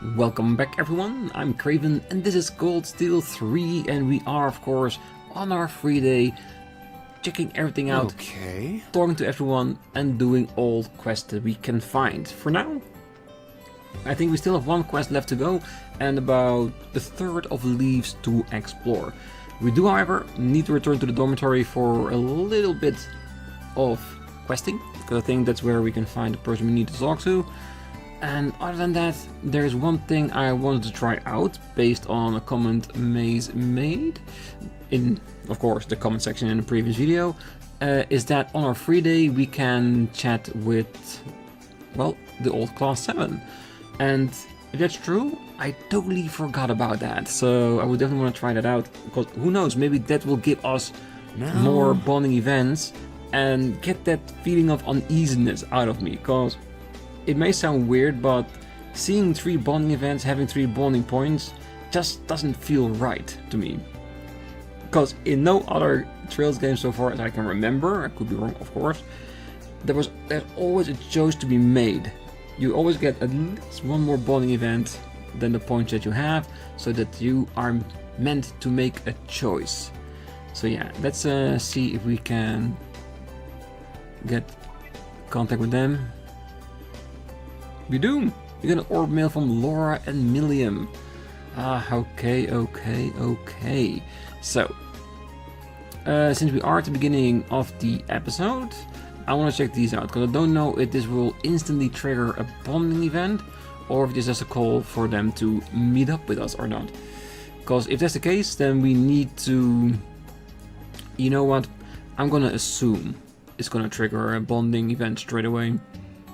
Welcome back everyone, I'm Craven and this is Cold Steel 3 and we are of course on our free day, checking everything out, talking to everyone and doing all quests that we can find. For now, I think we still have one quest left to go and about a third of leaves to explore. We do however need to return to the dormitory for a little bit of questing, because I think that's where we can find the person we need to talk to. And other than that, there's one thing I wanted to try out based on a comment Maze made in, of course, the comment section in the previous video, is that on our free day we can chat with, well, the old Class 7. And if that's true, I totally forgot about that. So I would definitely want to try that out, because who knows, maybe that will give us more bonding events and get that feeling of uneasiness out of me, because it may sound weird, but seeing 3 bonding events, having 3 bonding points, just doesn't feel right to me. Because in no other Trails game so far as I can remember, I could be wrong of course, there's always a choice to be made. You always get at least one more bonding event than the points that you have, so that you are meant to make a choice. So yeah, let's see if we can get contact with them. We do! We got an orb mail from Laura and Millium. Okay. So, since we are at the beginning of the episode, I want to check these out, because I don't know if this will instantly trigger a bonding event, or if this is a call for them to meet up with us or not. Because if that's the case, then we need to... You know what? I'm gonna assume it's gonna trigger a bonding event straight away,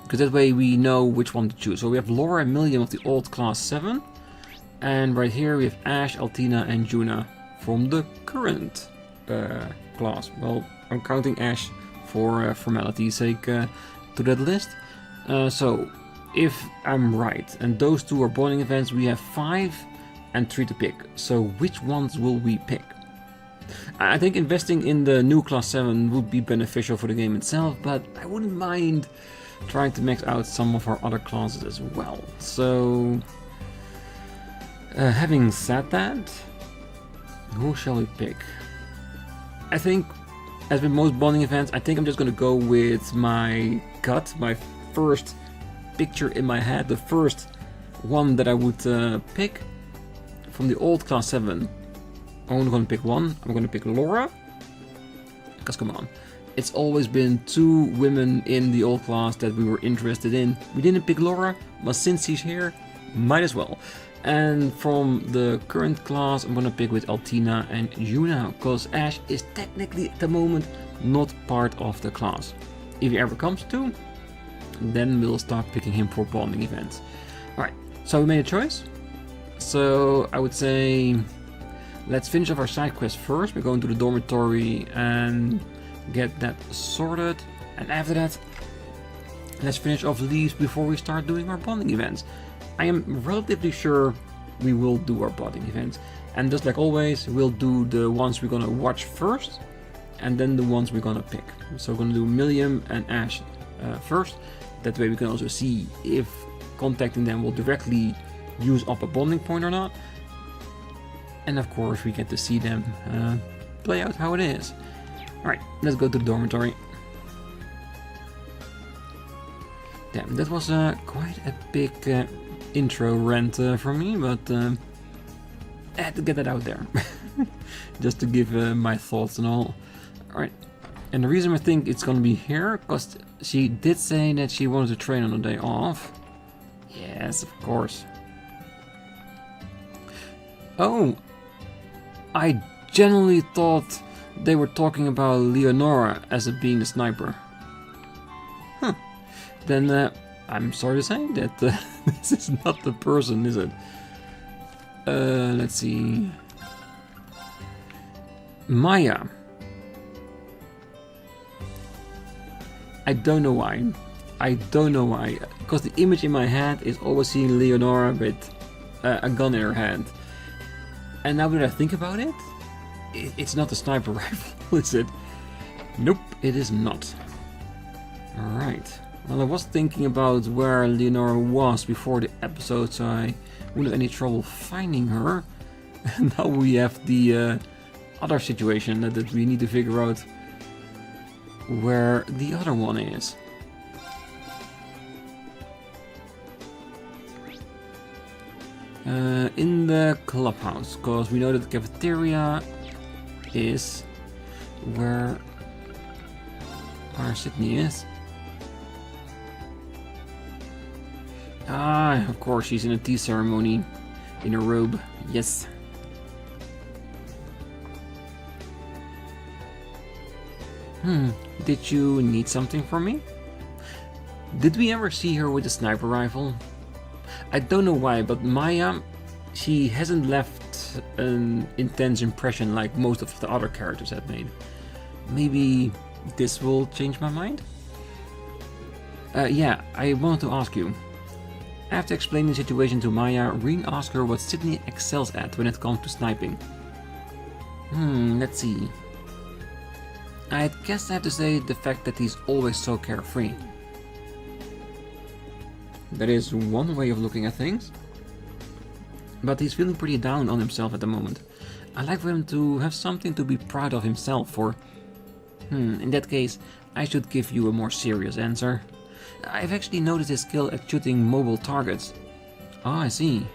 because that way we know which one to choose. So we have Laura and Millium of the old Class 7, and right here we have Ash, Altina and Juna from the current class. Well, I'm counting Ash for formality's sake to that list. So if I'm right and those 2 are bonding events, we have 5 and 3 to pick. So which ones will we pick? I think investing in the new Class 7 would be beneficial for the game itself, but I wouldn't mind trying to max out some of our other classes as well. So, having said that, who shall we pick? I think, as with most bonding events, I think I'm just gonna go with my gut, my first picture in my head, the first one that I would pick from the old Class 7. I'm only gonna pick one. I'm gonna pick Laura, because come on. It's always been 2 women in the old class that we were interested in. We didn't pick Laura, but since she's here, might as well. And from the current class, I'm gonna pick with Altina and Juna, because Ash is technically at the moment not part of the class. If he ever comes to, then we'll start picking him for bonding events. Alright, so we made a choice. So I would say, let's finish off our side quest first. We're going to the dormitory and get that sorted, and after that let's finish off leaves before we start doing our bonding events. I am relatively sure we will do our bonding events, and just like always we'll do the ones we're gonna watch first and then the ones we're gonna pick. So we're gonna do Millium and Ash first, that way we can also see if contacting them will directly use up a bonding point or not, and of course we get to see them play out how it is. Alright, let's go to the dormitory. Damn, that was quite a big intro rant for me, but I had to get that out there. Just to give my thoughts and all. Alright, and the reason I think it's gonna be here, because she did say that she wanted to train on the day off. Yes, of course. Oh, I genuinely thought they were talking about Leonora as being a sniper. Huh. Then I'm sorry to say that this is not the person, is it? Let's see. Maya. I don't know why. Because the image in my head is always seeing Leonora with a gun in her hand. And now that I think about it, it's not a sniper rifle, is it? Nope, it is not. Alright. Well, I was thinking about where Leonora was before the episode, so I wouldn't have any trouble finding her. Now we have the other situation that we need to figure out where the other one is. In the clubhouse, because we know that the cafeteria is where Sydney is. Ah, of course, she's in a tea ceremony in a robe. Yes. Did you need something from me? Did we ever see her with a sniper rifle? I don't know why, but Maya, she hasn't left an intense impression like most of the other characters have made. Maybe this will change my mind? Yeah, I wanted to ask you. After explaining the situation to Maya, Rean asked her what Sydney excels at when it comes to sniping. Let's see. I guess I have to say the fact that he's always so carefree. That is one way of looking at things. But he's feeling pretty down on himself at the moment. I'd like for him to have something to be proud of himself for. In that case, I should give you a more serious answer. I've actually noticed his skill at shooting mobile targets. Oh, I see.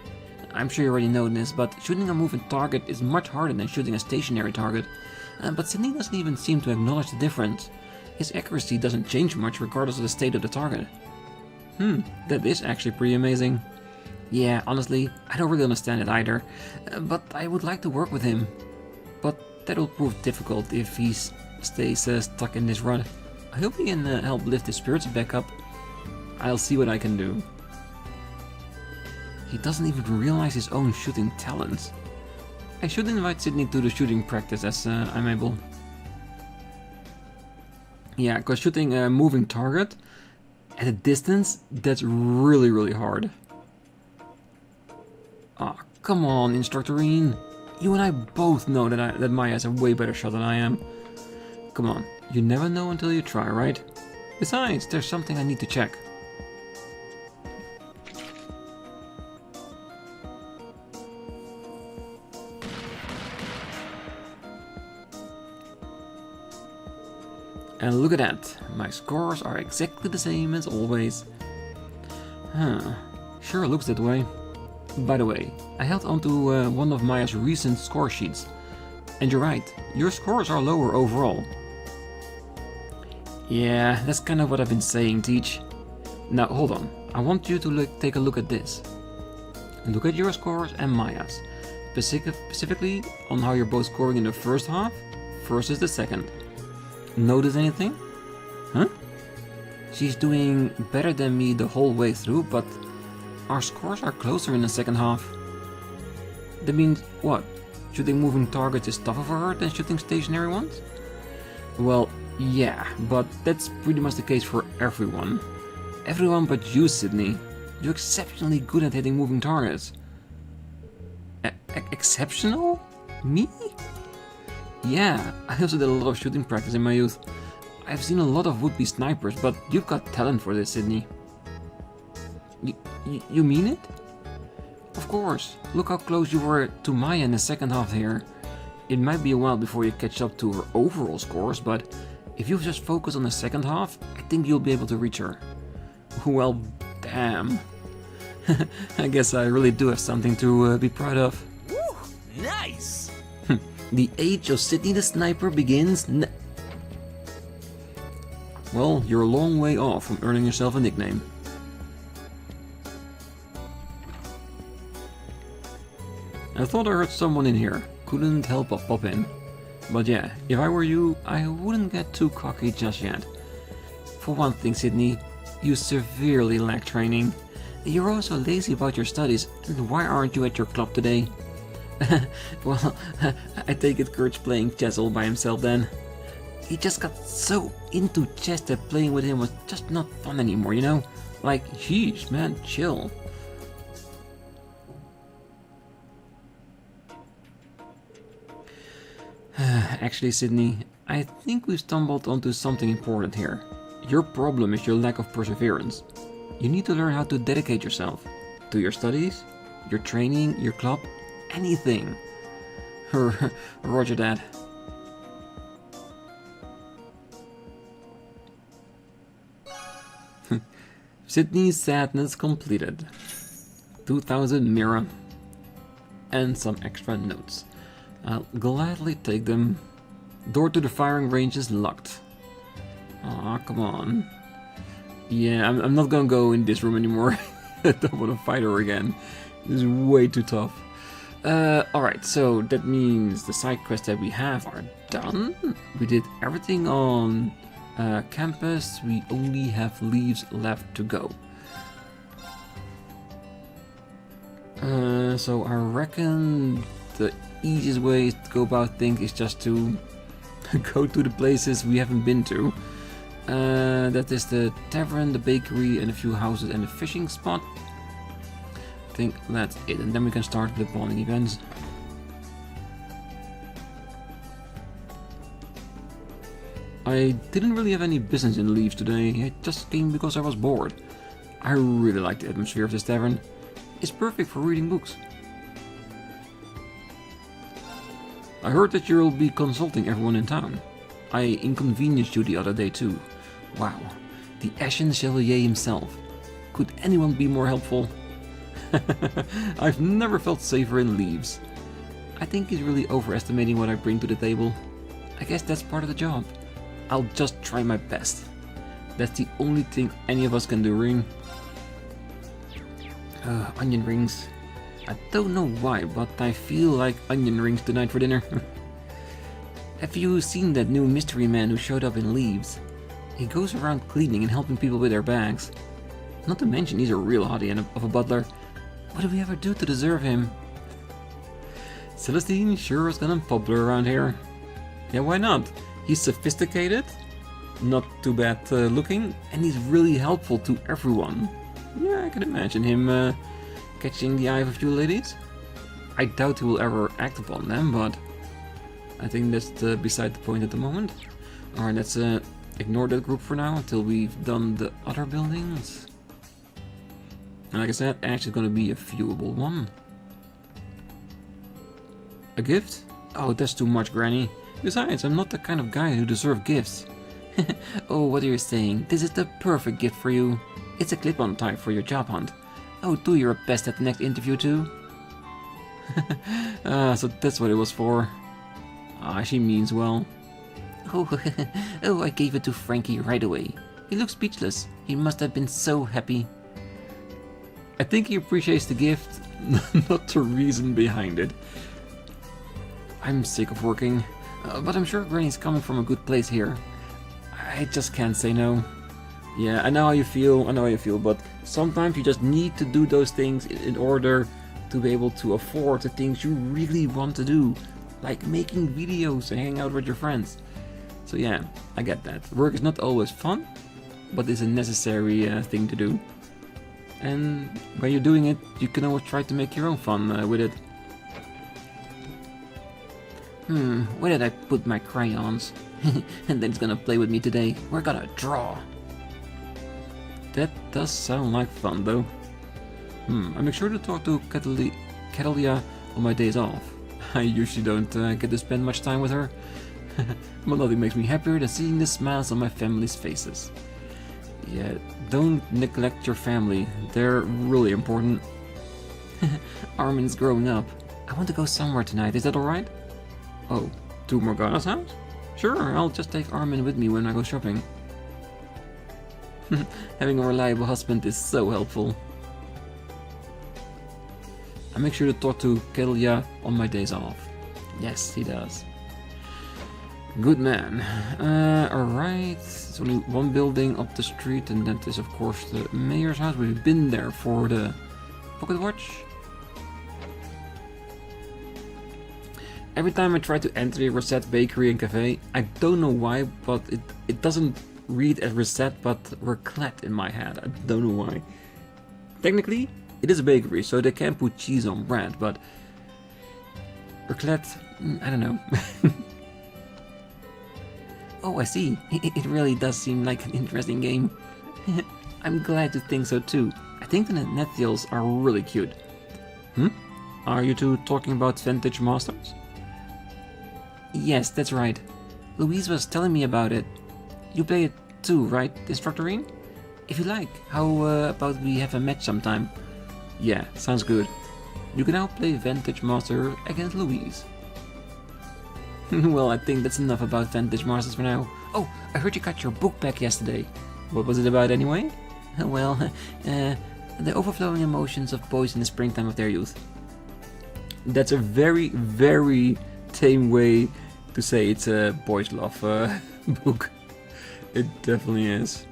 I'm sure you already know this, but shooting a moving target is much harder than shooting a stationary target. But Sydney doesn't even seem to acknowledge the difference. His accuracy doesn't change much regardless of the state of the target. That is actually pretty amazing. Yeah, honestly, I don't really understand it either, but I would like to work with him. But that will prove difficult if he stays stuck in this rut. I hope he can help lift his spirits back up. I'll see what I can do. He doesn't even realize his own shooting talents. I should invite Sydney to the shooting practice as I'm able. Yeah, because shooting a moving target at a distance, that's really hard. Ah, come on, Instructor Rean. You and I both know that Maya has a way better shot than I am. Come on, you never know until you try, right? Besides, there's something I need to check. And look at that, my scores are exactly the same as always. Sure looks that way. By the way, I held onto one of Maya's recent score sheets. And you're right, your scores are lower overall. Yeah, that's kind of what I've been saying, Teach. Now hold on, I want you to take a look at this. Look at your scores and Maya's, specifically on how you're both scoring in the first half versus the second. Notice anything? Huh? She's doing better than me the whole way through, but our scores are closer in the second half. That means what? Shooting moving targets is tougher for her than shooting stationary ones? Well, yeah, but that's pretty much the case for everyone. Everyone but you, Sydney. You're exceptionally good at hitting moving targets. Exceptional? Me? Yeah, I also did a lot of shooting practice in my youth. I've seen a lot of would-be snipers, but you've got talent for this, Sydney. You mean it? Of course. Look how close you were to Maya in the second half here. It might be a while before you catch up to her overall scores, but if you just focus on the second half, I think you'll be able to reach her. Well, damn. I guess I really do have something to be proud of. Woo, nice! The age of Sydney the Sniper begins Well, you're a long way off from earning yourself a nickname. I thought I heard someone in here. Couldn't help but pop in. But yeah, if I were you, I wouldn't get too cocky just yet. For one thing, Sydney, you severely lack training. You're also lazy about your studies, and why aren't you at your club today? Well, I take it Kurt's playing chess all by himself then. He just got so into chess that playing with him was just not fun anymore, you know? Like, jeez, man, chill. Actually, Sydney, I think we've stumbled onto something important here. Your problem is your lack of perseverance. You need to learn how to dedicate yourself to your studies, your training, your club, anything. Roger that. Sydney's sadness completed. 2000 Mira. And some extra notes. I'll gladly take them. Door to the firing range is locked. Aw, come on. Yeah, I'm not gonna go in this room anymore. I don't want to fight her again. This is way too tough. Alright, so that means the side quests that we have are done. We did everything on campus. We only have leaves left to go. So I reckon the easiest way to go about things is just to go to the places we haven't been to. That is the tavern, the bakery, and a few houses and a fishing spot. I think that's it, and then we can start with the bonding events. I didn't really have any business in Leaves today. I just came because I was bored. I really like the atmosphere of this tavern. It's perfect for reading books. I heard that you'll be consulting everyone in town. I inconvenienced you the other day too. Wow, the Ashen Chevalier himself. Could anyone be more helpful? I've never felt safer in Leaves. I think he's really overestimating what I bring to the table. I guess that's part of the job. I'll just try my best. That's the only thing any of us can do, Rean. Onion rings. I don't know why, but I feel like onion rings tonight for dinner. Have you seen that new mystery man who showed up in Leaves? He goes around cleaning and helping people with their bags. Not to mention he's a real hottie of a butler. What do we ever do to deserve him? Celestine sure is gonna popular around here. Yeah, why not? He's sophisticated, not too bad looking, and he's really helpful to everyone. Yeah, I can imagine him catching the eye of a few ladies. I doubt he will ever act upon them, but I think that's beside the point at the moment. Alright, let's ignore that group for now until we've done the other buildings. And like I said, Ash is going to be a viewable one. A gift? Oh, that's too much, Granny. Besides, I'm not the kind of guy who deserves gifts. Oh, what are you saying? This is the perfect gift for you. It's a clip-on type for your job hunt. Oh, do your best at the next interview too. So that's what it was for. Ah, she means well. Oh, I gave it to Frankie right away. He looks speechless. He must have been so happy. I think he appreciates the gift, not the reason behind it. I'm sick of working, but I'm sure Granny's coming from a good place here. I just can't say no. Yeah, I know how you feel, but sometimes you just need to do those things in order to be able to afford the things you really want to do. Like making videos and hanging out with your friends. So yeah, I get that. Work is not always fun, but it's a necessary thing to do. And when you're doing it, you can always try to make your own fun with it. Where did I put my crayons? And then it's gonna play with me today. We're gonna draw. That does sound like fun though. I make sure to talk to Catalia on my days off. I usually don't get to spend much time with her. But nothing makes me happier than seeing the smiles on my family's faces. Yeah, don't neglect your family. They're really important. Armin's growing up. I want to go somewhere tonight. Is that alright? Oh, to Morgana's house? Sure, I'll just take Armin with me when I go shopping. Having a reliable husband is so helpful. I make sure to talk to Kelia on my days off. Yes, he does. Good man. Alright, it's only one building up the street, and that is of course the mayor's house. We've been there for the pocket watch. Every time I try to enter the Rosette Bakery and Cafe, I don't know why, but it doesn't read as Rosette but Raclette in my head. I don't know why. Technically, it is a bakery, so they can't put cheese on bread, but Raclette, I don't know. Oh, I see. It really does seem like an interesting game. I'm glad you think so too. I think the Nethiels are really cute. Are you two talking about Vintage Masters? Yes, that's right. Louise was telling me about it. You play it too, right, Instructor Rean? If you like, how about we have a match sometime? Yeah, sounds good. You can now play Vintage Master against Louise. Well, I think that's enough about Vintage Masters for now. Oh, I heard you got your book back yesterday. What was it about anyway? Well, the overflowing emotions of boys in the springtime of their youth. That's a very, very tame way to say it's a boys' love book. It definitely is.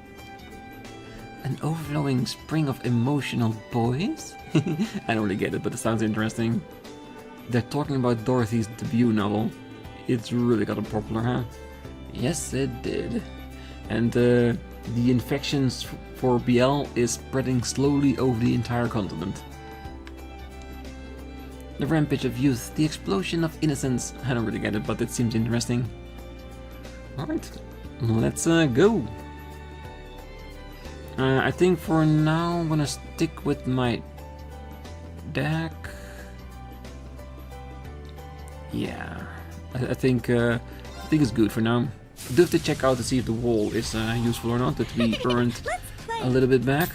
An overflowing spring of emotional boys? I don't really get it, but it sounds interesting. They're talking about Dorothy's debut novel. It's really gotten popular, huh? Yes, it did. And the infections for BL is spreading slowly over the entire continent. The rampage of youth, the explosion of innocence. I don't really get it, but it seems interesting. Alright, let's go. I think for now I'm gonna stick with my deck. Yeah, I think it's good for now. I do have to check out to see if the wall is useful or not, that we earned a little bit back.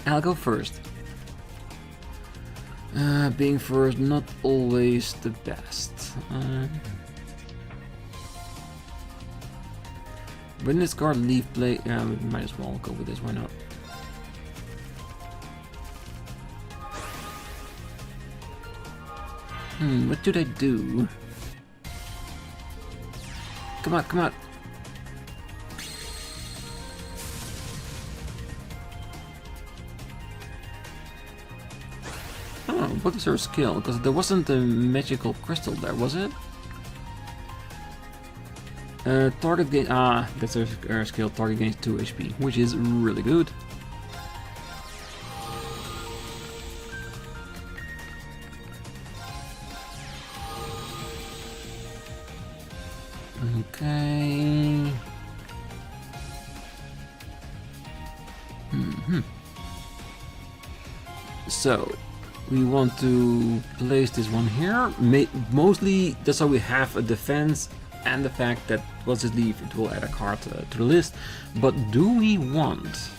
I'll go first. Being first, not always the best. When this card leave play, yeah, we might as well go with this, why not? What should I do? Come on, come on! Oh, what is her skill? Because there wasn't a magical crystal there, was it? Target gain. That's her skill. Target gains 2 HP, which is really good. Okay. So we want to place this one here. Mostly just so we have a defense. And the fact that once it leaves, it will add a card to the list. But do we want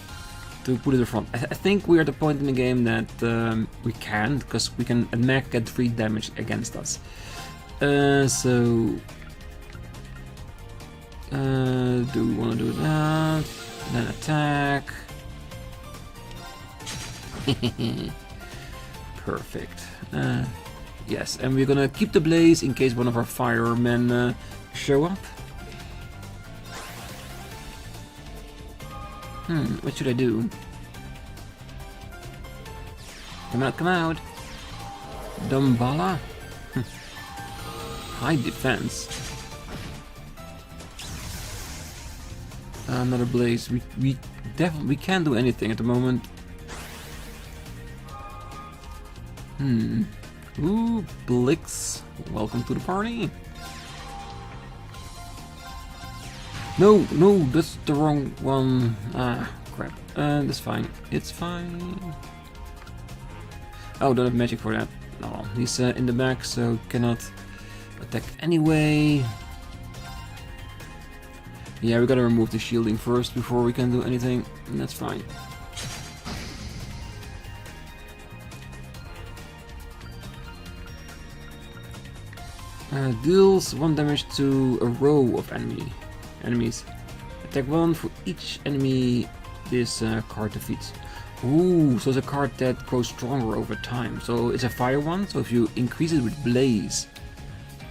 to put it in front? I think we're at the point in the game that we can, because we can Mac get 3 damage against us. So do we want to do that? Then attack. Perfect. Yes, and we're gonna keep the blaze in case one of our firemen show up. What should I do? Come out, come out! Dumbala? High defense. Another blaze. We definitely can't do anything at the moment. Ooh, Blix. Welcome to the party. No, that's the wrong one. Ah, crap. That's fine. It's fine. Oh, don't have magic for that. No, he's in the back, so cannot attack anyway. Yeah, we gotta remove the shielding first before we can do anything. And that's fine. Deals 1 damage to a row of enemies. Attack 1 for each enemy this card defeats. Ooh, so it's a card that grows stronger over time. So it's a fire one, so if you increase it with Blaze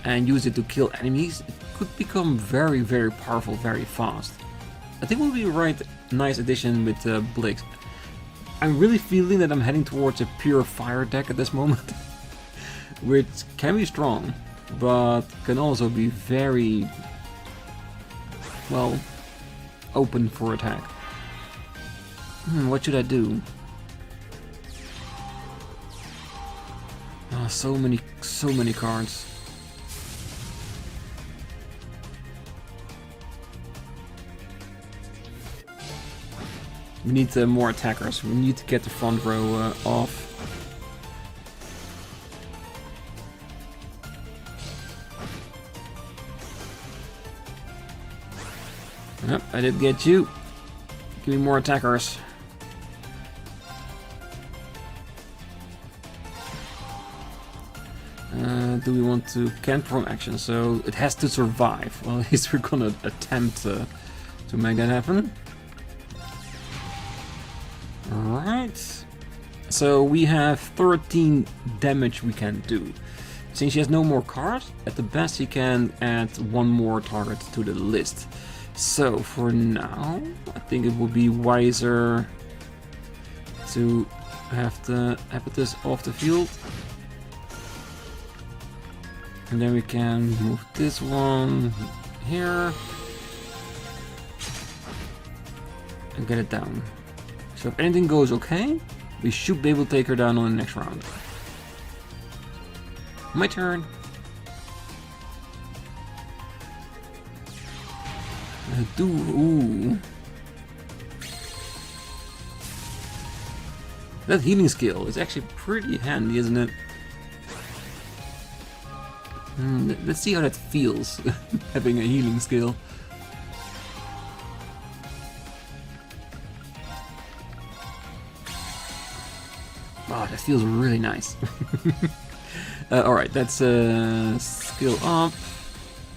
and use it to kill enemies, it could become very, very powerful very fast. I think it will be a right nice addition with Blix. I'm really feeling that I'm heading towards a pure fire deck at this moment, which can be strong, but can also be very, well, open for attack. What should I do? Oh, so many cards. We need more attackers. We need to get the front row off. Yep, I did get you. Give me more attackers. Do we want to can't perform action? So it has to survive. Well, at least we're gonna attempt to make that happen. Alright. So we have 13 damage we can do. Since she has no more cards, at the best he can add one more target to the list. So for now, I think it would be wiser to have the Impetus off the field. And then we can move this one here and get it down. So if anything goes okay, we should be able to take her down on the next round. My turn. Ooh. That healing skill is actually pretty handy, isn't it? Let's see how that feels, having a healing skill. Oh, that feels really nice. Alright, that's skill up.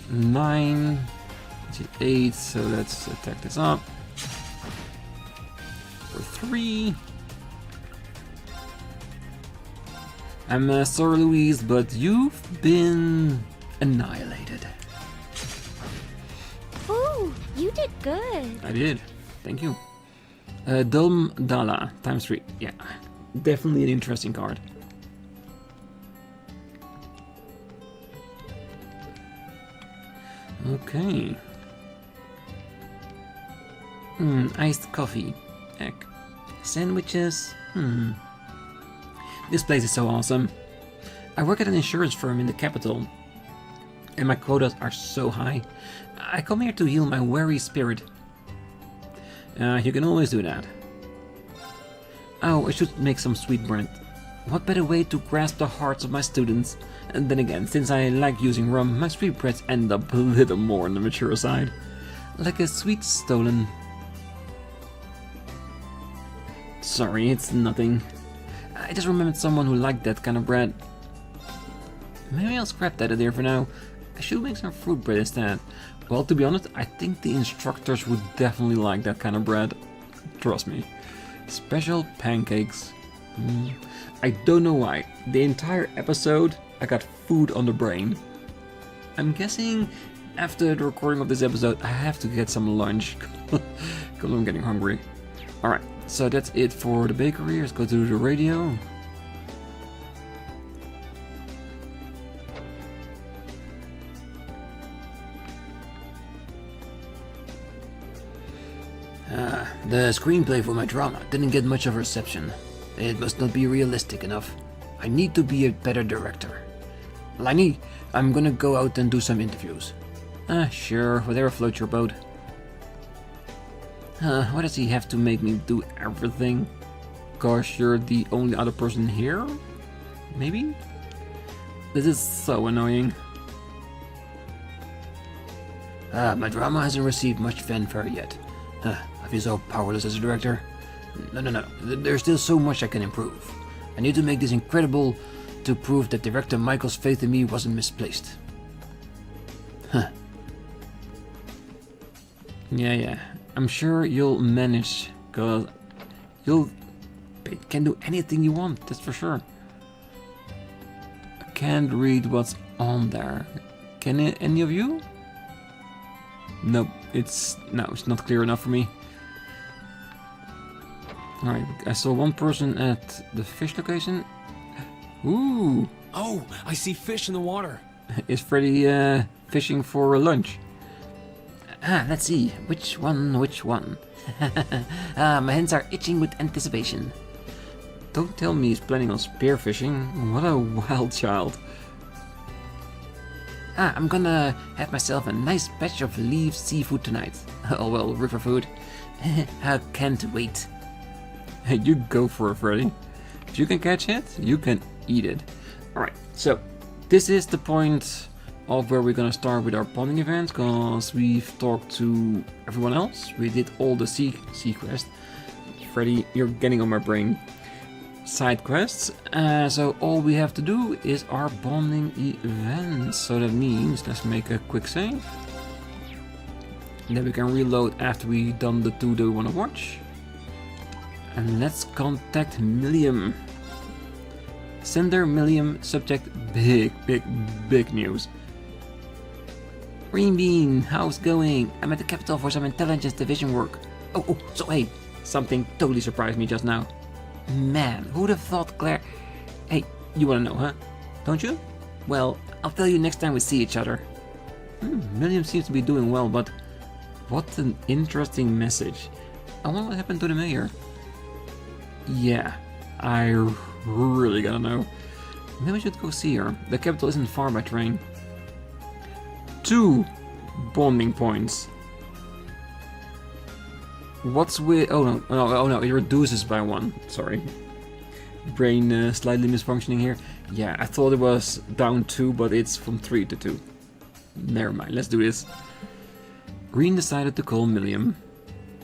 9. 8, so let's attack this up. For 3. I'm sorry, Louise, but you've been annihilated. Ooh, you did good. I did. Thank you. Dom Dala, times 3. Yeah, definitely an interesting card. Okay. Iced coffee. Egg. Sandwiches. This place is so awesome. I work at an insurance firm in the capital, and my quotas are so high. I come here to heal my weary spirit. You can always do that. Oh, I should make some sweet bread. What better way to grasp the hearts of my students? And then again, since I like using rum, my sweet breads end up a little more on the mature side. Like a sweet stolen. Sorry, it's nothing. I just remembered someone who liked that kind of bread. Maybe I'll scrap that idea for now. I should make some fruit bread instead. Well, to be honest, I think the instructors would definitely like that kind of bread. Trust me. Special pancakes. I don't know why. The entire episode, I got food on the brain. I'm guessing after the recording of this episode, I have to get some lunch. Because I'm getting hungry. Alright. So that's it for the bakery. Let's go to the radio. The screenplay for my drama didn't get much of a reception. It must not be realistic enough. I need to be a better director. Liney, I'm gonna go out and do some interviews. Sure, whatever floats your boat. Why does he have to make me do everything? Cause you're the only other person here? Maybe? This is so annoying. My drama hasn't received much fanfare yet. I feel so powerless as a director. No. There's still so much I can improve. I need to make this incredible to prove that Director Michael's faith in me wasn't misplaced. Yeah. I'm sure you'll manage, cause you can do anything you want, that's for sure. I can't read what's on there. Can any of you? Nope, it's not clear enough for me. Alright, I saw one person at the fish location. Ooh! Oh, I see fish in the water. Is Freddy fishing for lunch? Let's see. Which one? My hands are itching with anticipation. Don't tell me he's planning on spearfishing. What a wild child. I'm gonna have myself a nice batch of leaf seafood tonight. Oh well, river food. I can't wait. Hey, you go for it, Freddy. If you can catch it, you can eat it. Alright, so this is the point of where we're gonna start with our bonding event, because we've talked to everyone else. We did all the sea quests. Freddy, you're getting on my brain. Side quests. So all we have to do is our bonding event. So that means, let's make a quick save. Then we can reload after we've done the two that we want to watch. And let's contact Millium. Sender Millium, subject big news. Rean Bean, how's going? I'm at the capital for some intelligence division work. Oh, so hey, something totally surprised me just now. Man, who'd have thought Claire... Hey, you wanna know, huh? Don't you? Well, I'll tell you next time we see each other. Millium seems to be doing well, but... What an interesting message. I wonder what happened to the mayor. Yeah, I really gotta know. Maybe we should go see her. The capital isn't far by train. 2 bonding points. What's with... Oh no, it reduces by 1. Sorry. Brain slightly misfunctioning here. Yeah, I thought it was down 2, but it's from 3 to 2. Never mind, let's do this. Rean decided to call Millium.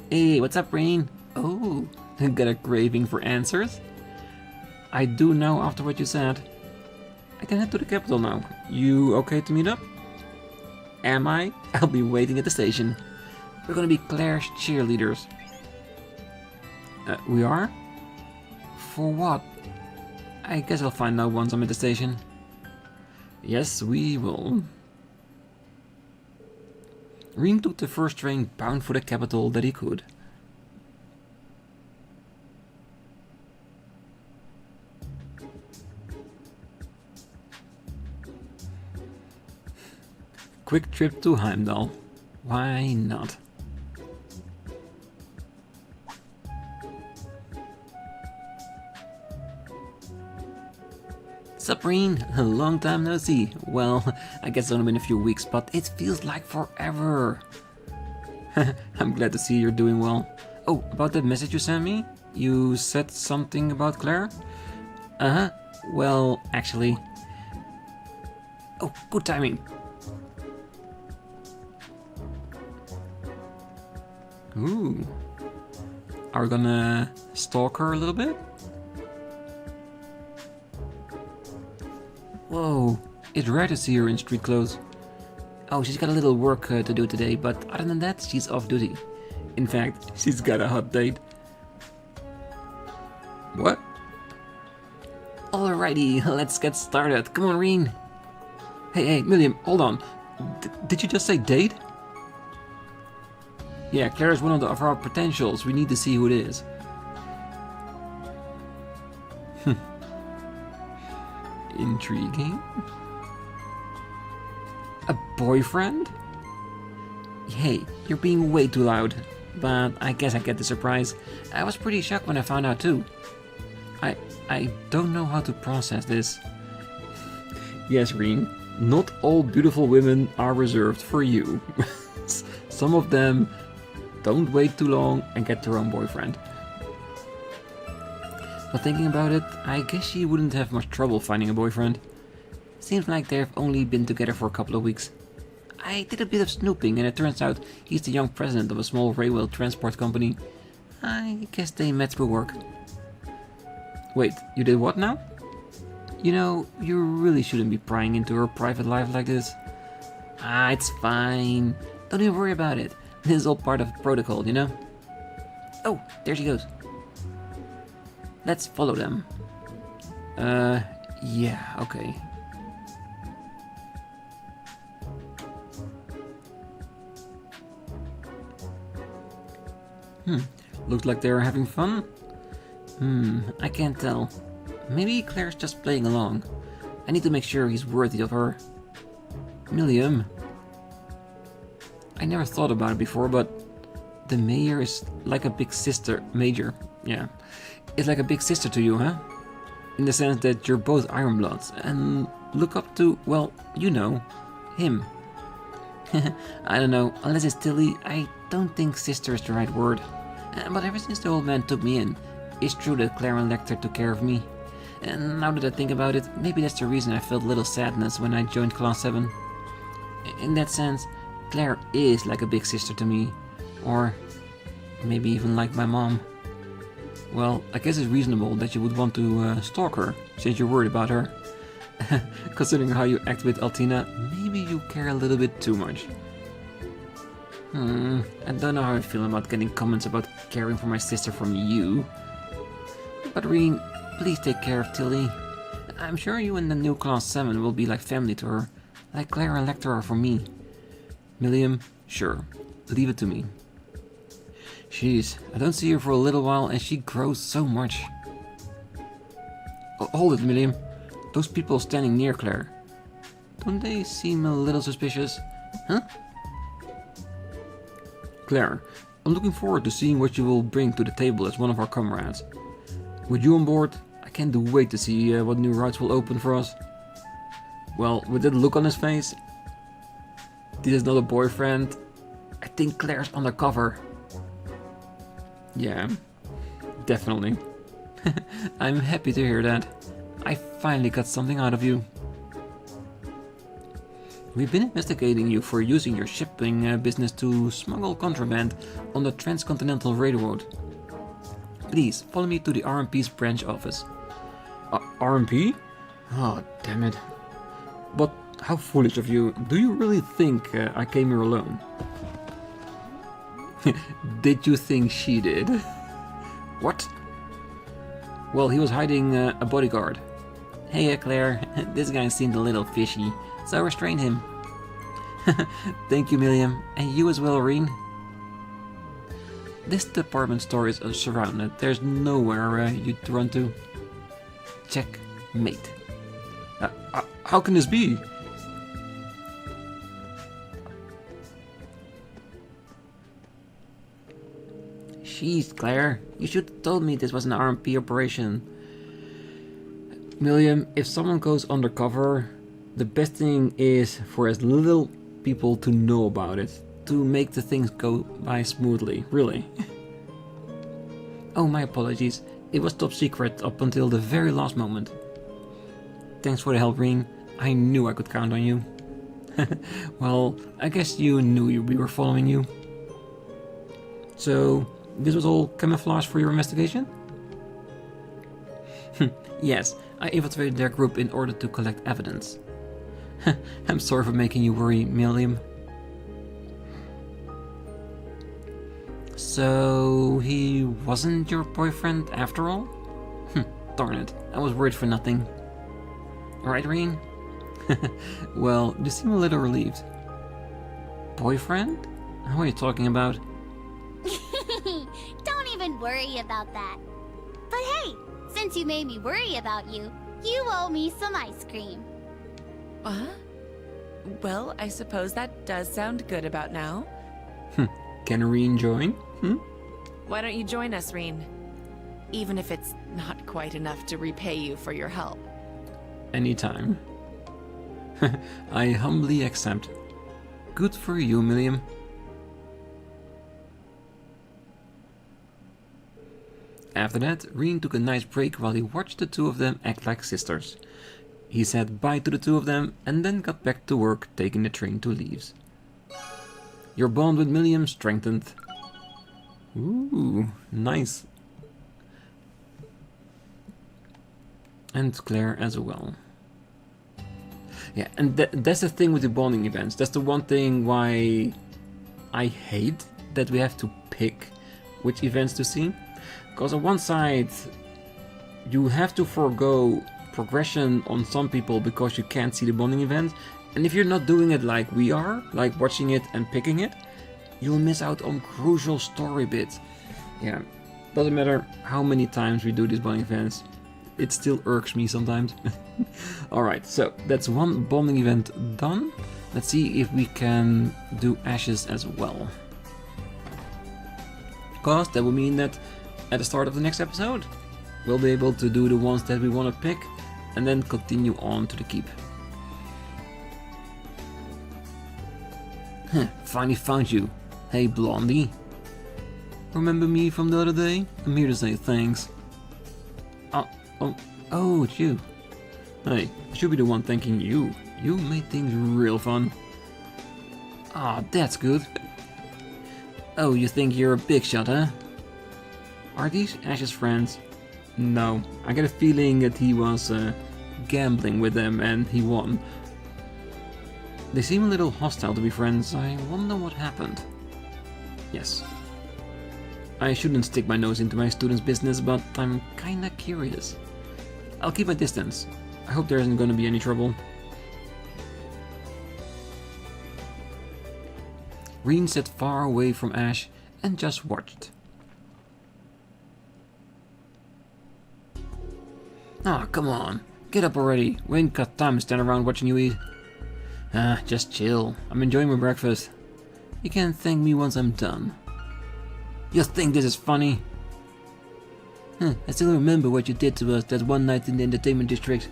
Hey, what's up, Rean? Oh, got a craving for answers? I do now after what you said. I can head to the capital now. You okay to meet up? Am I? I'll be waiting at the station. We're gonna be Claire's cheerleaders. We are? For what? I guess I'll find out once I'm at the station. Yes, we will. Rean took the first train bound for the capital that he could. Quick trip to Heimdall. Why not? Sup, Rean? A long time no see. Well, I guess it's only been a few weeks, but it feels like forever. I'm glad to see you're doing well. Oh, about that message you sent me? You said something about Claire? Uh-huh. Well, actually... Oh, good timing. Ooh. Are we gonna stalk her a little bit? Whoa, it's rare to see her in street clothes. Oh, she's got a little work to do today, but other than that, she's off duty. In fact, she's got a hot date. What? Alrighty, let's get started. Come on, Rean. Hey, Millium, hold on. Did you just say date? Yeah, Claire's one of our potentials. We need to see who it is. Intriguing. A boyfriend? Hey, you're being way too loud. But I guess I get the surprise. I was pretty shocked when I found out too. I don't know how to process this. Yes, Rean, not all beautiful women are reserved for you. Some of them don't wait too long and get their own boyfriend. But thinking about it, I guess she wouldn't have much trouble finding a boyfriend. Seems like they've only been together for a couple of weeks. I did a bit of snooping and it turns out he's the young president of a small railway transport company. I guess they met through work. Wait, you did what now? You know, you really shouldn't be prying into her private life like this. It's fine. Don't even worry about it. This is all part of protocol, you know? Oh, there she goes. Let's follow them. Yeah, okay. Looks like they're having fun. I can't tell. Maybe Claire's just playing along. I need to make sure he's worthy of her. Millium. I never thought about it before, but the mayor is like a big sister. Major, yeah. It's like a big sister to you, huh? In the sense that you're both Ironbloods and look up to, well, you know, him. I don't know, unless it's Tilly, I don't think sister is the right word. But ever since the old man took me in, It's true that Claire and Lecter took care of me. And now that I think about it, maybe that's the reason I felt a little sadness when I joined Class 7. In that sense, Claire is like a big sister to me. Or maybe even like my mom. Well, I guess it's reasonable that you would want to stalk her, since you're worried about her. Considering how you act with Altina, maybe you care a little bit too much. I don't know how I feel about getting comments about caring for my sister from you. But Rean, please take care of Tilly. I'm sure you and the new Class 7 will be like family to her, like Claire and Lecter are for me. Millium, sure, leave it to me. Jeez, I don't see her for a little while and she grows so much. Hold it, Millium. Those people standing near Claire. Don't they seem a little suspicious? Huh? Claire, I'm looking forward to seeing what you will bring to the table as one of our comrades. With you on board, I can't wait to see what new routes will open for us. Well, with that look on his face, this is not a boyfriend. I think Claire's undercover. Yeah, definitely. I'm happy to hear that. I finally got something out of you. We've been investigating you for using your shipping business to smuggle contraband on the transcontinental railroad. Please, follow me to the RMP's branch office. RMP? Oh, damn it. But how foolish of you. Do you really think I came here alone? Did you think she did? What? Well, he was hiding a bodyguard. Hey, Claire, this guy seemed a little fishy, so restrain him. Thank you, Millium, and you as well, Rean. This department store is surrounded. There's nowhere you'd run to. Checkmate. How can this be? Jeez, Claire, you should have told me this was an RMP operation. Millium, if someone goes undercover, the best thing is for as little people to know about it, to make the things go by smoothly, really. Oh, my apologies. It was top secret up until the very last moment. Thanks for the help, Rean. I knew I could count on you. Well, I guess you knew we were following you. So, this was all camouflage for your investigation? Yes, I infiltrated their group in order to collect evidence. I'm sorry for making you worry, Millium. So, he wasn't your boyfriend after all? Darn it, I was worried for nothing. Alright, Rean? Well, you seem a little relieved. Boyfriend? What are you talking about? Don't even worry about that. But hey, since you made me worry about you, you owe me some ice cream. Well, I suppose that does sound good about now. Can Rean join? Why don't you join us, Rean? Even if it's not quite enough to repay you for your help. Anytime. I humbly accept. Good for you, Millium. After that, Rean took a nice break while he watched the two of them act like sisters. He said bye to the two of them and then got back to work taking the train to Leaves. Your bond with Millium strengthened. Ooh, nice. And Claire as well. Yeah, and that's the thing with the bonding events. That's the one thing why I hate that we have to pick which events to see. Because on one side, you have to forego progression on some people because you can't see the bonding event. And if you're not doing it like we are, like watching it and picking it, you'll miss out on crucial story bits. Yeah, doesn't matter how many times we do these bonding events, it still irks me sometimes. Alright, so that's one bonding event done. Let's see if we can do Ashes as well. Because that will mean that at the start of the next episode, we'll be able to do the ones that we want to pick and then continue on to the keep. Finally found you. Hey, Blondie. Remember me from the other day? I'm here to say thanks. Oh, it's you. Hey, I should be the one thanking you. You made things real fun. Ah, that's good. Oh, you think you're a big shot, huh? Are these Ash's friends? No, I get a feeling that he was gambling with them and he won. They seem a little hostile to be friends. I wonder what happened. Yes. I shouldn't stick my nose into my students' business, but I'm kinda curious. I'll keep my distance. I hope there isn't gonna be any trouble. Rean sat far away from Ash and just watched. Ah, come on. Get up already. We ain't got time to stand around watching you eat. Ah, just chill. I'm enjoying my breakfast. You can thank me once I'm done. You think this is funny? I still remember what you did to us that one night in the entertainment district.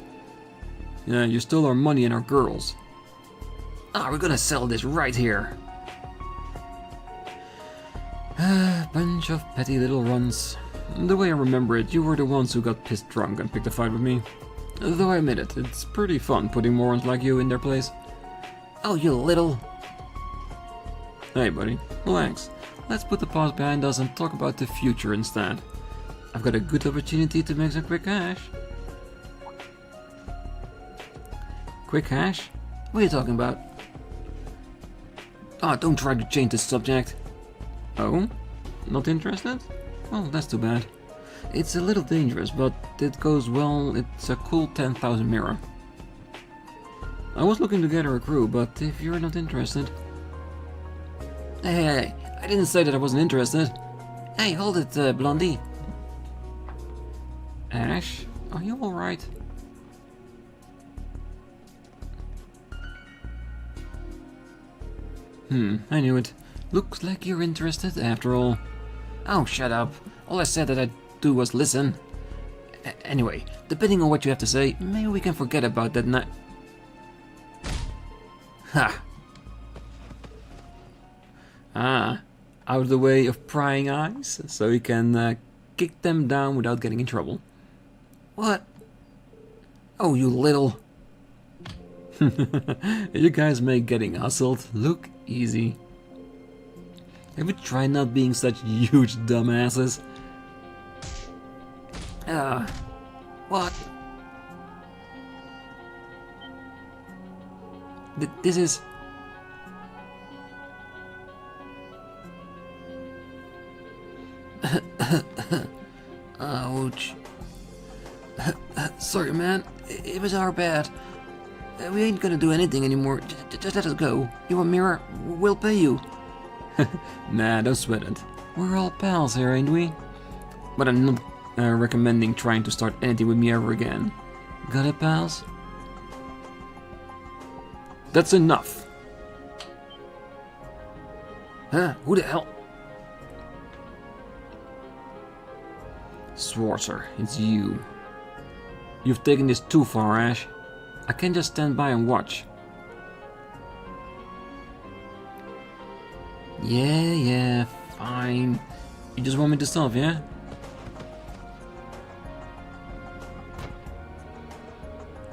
Yeah, you stole our money and our girls. Ah, we're gonna sell this right here. Bunch of petty little runs. The way I remember it, you were the ones who got pissed drunk and picked a fight with me. Though I admit it, it's pretty fun putting morons like you in their place. Oh, you little... Hey buddy, relax. Let's put the past behind us and talk about the future instead. I've got a good opportunity to make some quick cash. Quick cash? What are you talking about? Ah, don't try to change the subject. Oh? Not interested? Well, that's too bad. It's a little dangerous, but it goes well. It's a cool 10,000 mirror. I was looking to gather a crew, but if you're not interested... Hey, I didn't say that I wasn't interested. Hey, hold it, Blondie. Ash, are you alright? I knew it. Looks like you're interested after all. Oh, shut up. All I said that I'd do was listen. Anyway, depending on what you have to say, maybe we can forget about that night. Ha! Ah, out of the way of prying eyes, so you can kick them down without getting in trouble. What? Oh, you little... You guys make getting hustled look easy. Have you tried not being such huge dumbasses? What? This is... Ouch. Sorry, man. It was our bad. We ain't gonna do anything anymore. Just let us go. You want mirror? We'll pay you. Nah, don't sweat it. We're all pals here, ain't we? But I'm not recommending trying to start anything with me ever again. Got it, pals? That's enough. Huh? Who the hell? Schwarzer, it's you. You've taken this too far, Ash. I can't just stand by and watch. Yeah, fine. You just want me to stop, yeah?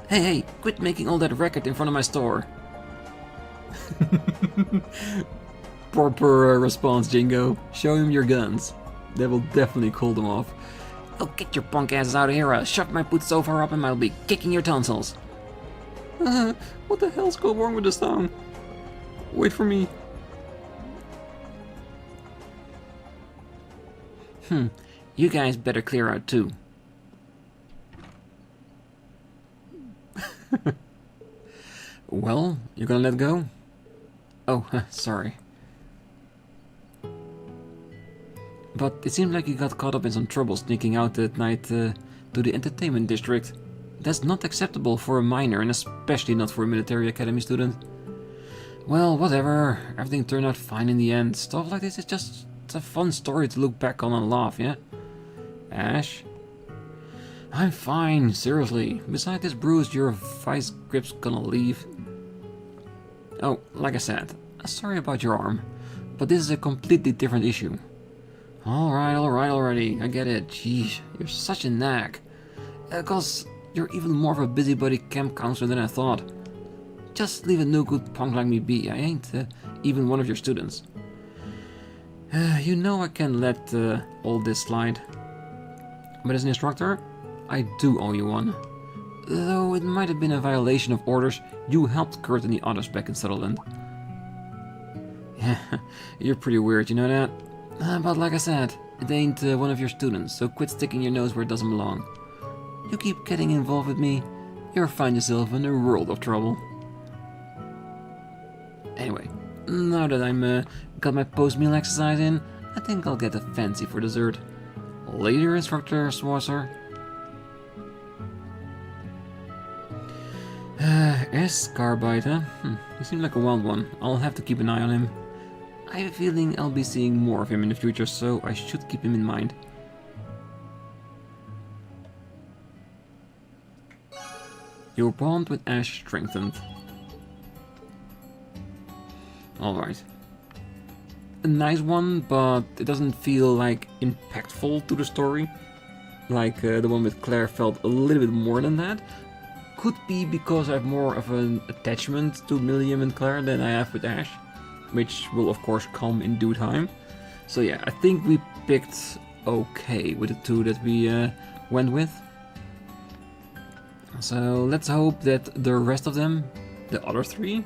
Hey, quit making all that racket in front of my store. Proper response, Jingo. Show him your guns. That will definitely cool them off. Oh, get your punk asses out of here. I'll shove my boot so far up and I'll be kicking your tonsils. What the hell's going wrong with this song? Wait for me. You guys better clear out too. Well, you're gonna let go? Oh, sorry. But it seems like you got caught up in some trouble sneaking out at night to the entertainment district. That's not acceptable for a minor, and especially not for a military academy student. Well, whatever. Everything turned out fine in the end. Stuff like this is just a fun story to look back on and laugh, yeah? Ash? I'm fine, seriously. Besides this bruise, your vice grip's gonna leave. Oh, like I said, sorry about your arm, but this is a completely different issue. Alright already, I get it. Jeez, you're such a nag. Cause you're even more of a busybody camp counselor than I thought. Just leave a no good punk like me be, I ain't even one of your students. You know I can let all this slide. But as an instructor, I do owe you one. Though it might have been a violation of orders, you helped Kurt and the others back in Sutherland. Yeah, you're pretty weird, you know that? But like I said, it ain't one of your students, so quit sticking your nose where it doesn't belong. You keep getting involved with me, you'll find yourself in a world of trouble. Anyway, now that I'm got my post-meal exercise in, I think I'll get a fancy for dessert. Later, Instructor Schwarzer. Carbide, huh? He seems like a wild one. I'll have to keep an eye on him. I have a feeling I'll be seeing more of him in the future, so I should keep him in mind. Your bond with Ash strengthened. Alright. A nice one, but it doesn't feel like impactful to the story. Like the one with Claire felt a little bit more than that. Could be because I have more of an attachment to Millium and Claire than I have with Ash, which will of course come in due time. So yeah, I think we picked okay with the two that we went with. So let's hope that the rest of them, the other three,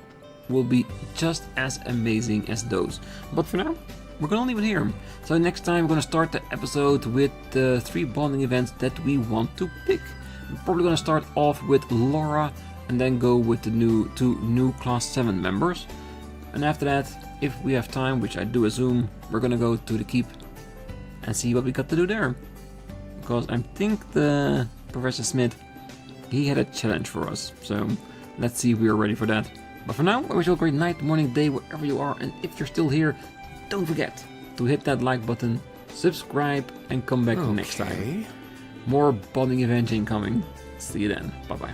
will be just as amazing as those. But for now, we're gonna leave it here. So next time we're gonna start the episode with the 3 bonding events that we want to pick. We're probably gonna start off with Laura and then go with the two new Class 7 members. And after that, if we have time, which I do assume, we're gonna go to the keep and see what we got to do there. Because I think the Professor Smith, he had a challenge for us. So let's see if we are ready for that. But for now, I wish you a great night, morning, day, wherever you are. And if you're still here, don't forget to hit that like button, subscribe, and come back next time. More bonding events incoming. See you then. Bye bye.